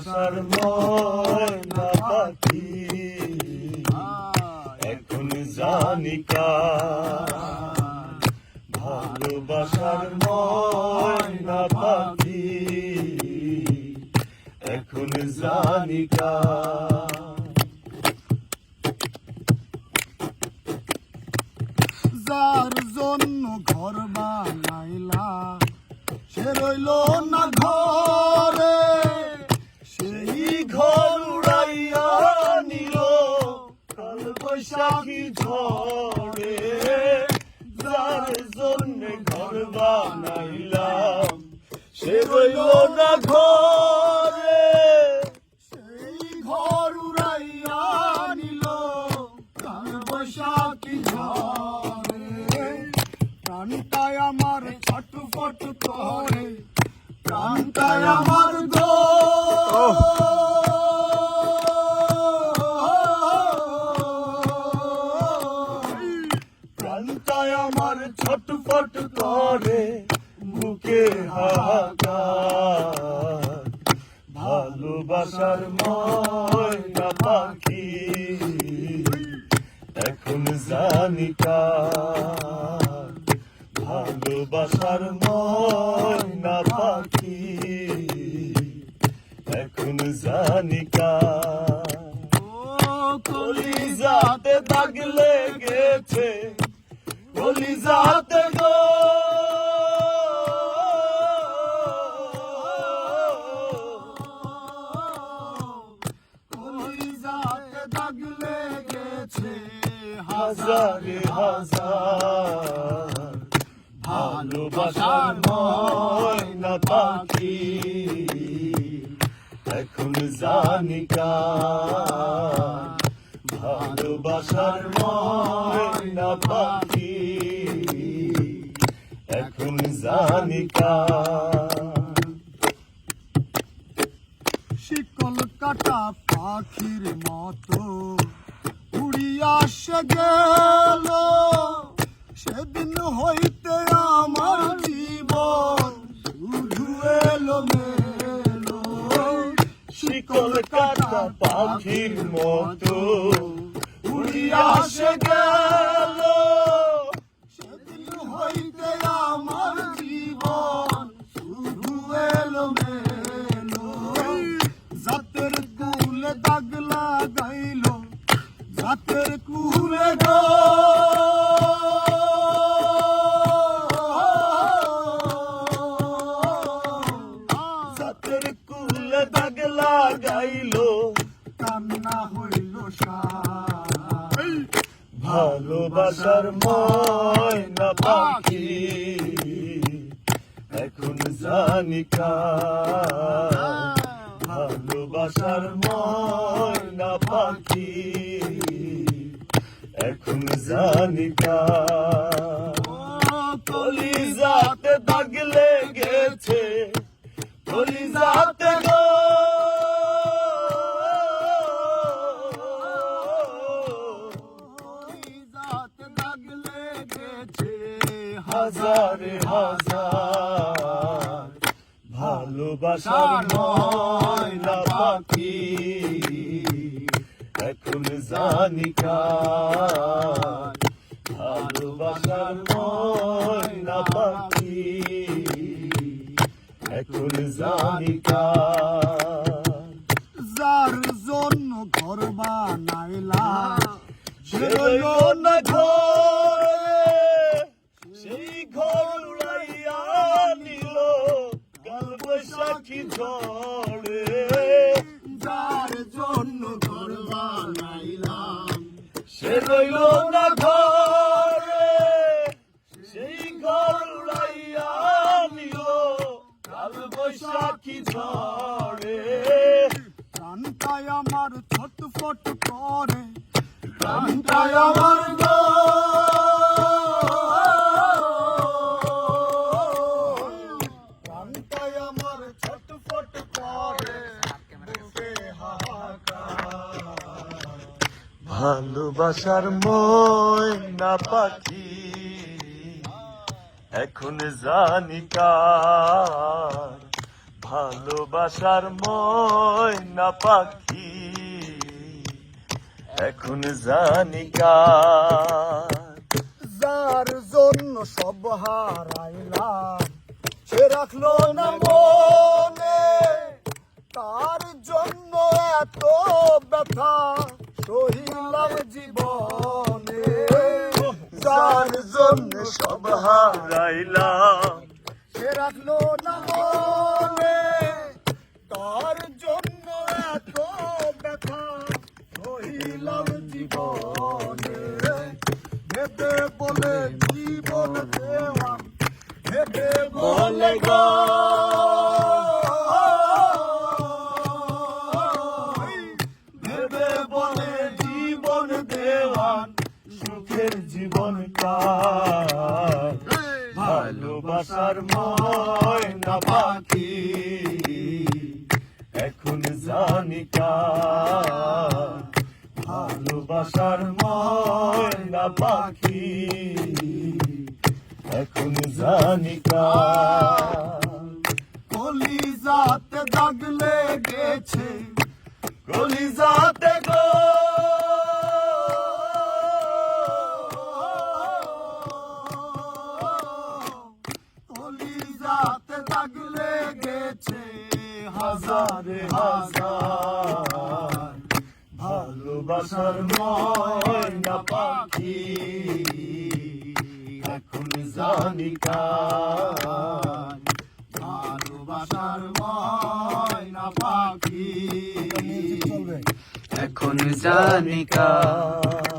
ময়না পাখি এখন জানি কার, ভালোবাসার ময়না পাখি এখন জানি কার। যার জন্য ঘর বানাইলা সে রইল না ঘরে, সেই ঘর উড়াইয়া নিল কাল বৈশাখী ঝড়ে। যার জন্য ঘর বানাইলাম সে রইল না ঘরে, সেই ঘর উড়াইয়া নিল কাল বৈশাখী ঝড়ে। প্রাণটায় আমার ছটফট করে, প্রাণটায় আমার গো প্রাণটায় আমার ছটফট করে, বুকে হাহাকার। ভালোবাসার ময়না পাখি এখন জানি কার, ভালোবাসার ময়না পাখি এখন জানি কার। কলিজাতে দাগ লেগেছে, কলিজাতে গো কলিজাতে দাগ লেগেছে হাজারে হাজার। ভালোবাসার ময়না পাখি এখন জানি কার, ভালোবাসার ময়না পাখি এখন জানি কার। শিকল কাটা পাখির মতো উড়িয়া সে গেল, সেদিন হইতে আমার জীবন শুধু এলো মেলো। শিকল কাটা পাখির মতো উড়িয়া সে গেল, সেদিন হইতে আমার জীবন শুধু এলো মেলো। জাতের কুলে দাগ লাগাইল, জাতের কুলে গো জাতের কুলে দাগ লাগাইলো, কান্না হইল সার। ভালোবাসার ময়না পাখি এখন জানি কার, ভালোবাসার ময়না পাখি এখন জানি কার। কলিজাতে দাগ লেগেছে, কলিজাতে গো কলিজাতে দাগ লেগেছে হাজারে হাজার। ভালোবাসার ময়না পাখি এখন জানি কার, ভালোবাসার ময়না পাখি এখন জানি কার। যার জন্য ঘর বানাইলা সে রইল না ঘরে, সেই ঘর উড়াইয়া নিল কাল বৈশাখী ঝড়ে। যার জন্য ঘর বানাইলাম সে রইল না ঘরে, সেই ঘর উড়াইয়া নিল কাল বৈশাখী ঝড়ে। প্রাণটায় আমার ছটফট করে, প্রাণটায় আমার গো প্রাণটায় আমার ছটফট করে, বুকে হাহাকার। ভালোবাসার ময়না পাখি এখন জানি কার, ভালোবাসার ময়না পাখি এখন জানি কার। যার জন্য সব হারাইলাম সে রাখলো না মনে, তার জন্য এত ব্যথা সহিলাম জীবনে। যার জন্য সব হারাইলাম সে রাখলো না মনে, তার জন্য এত ব্যথা সহিলাম জীবনে। ভেবে বলে জীবন দেওয়া, ভেবে বলে গো ভেবে বলে জীবন দেওয়ান, সুখের জীবন কার। ভালোবাসার ময়না পাখি এখন জানি কার। ভালোবাসার ময়না পাখি এখন জানি কার। কলিজাতে দাগ লেগেছে, কলিজাতে গো কলিজাতে দাগ লেগেছে হাজারে হাজার। ভালোবাসার ময়না পাখি এখন জানি কার। ভালোবাসার ময়না পাখি এখন জানি কার।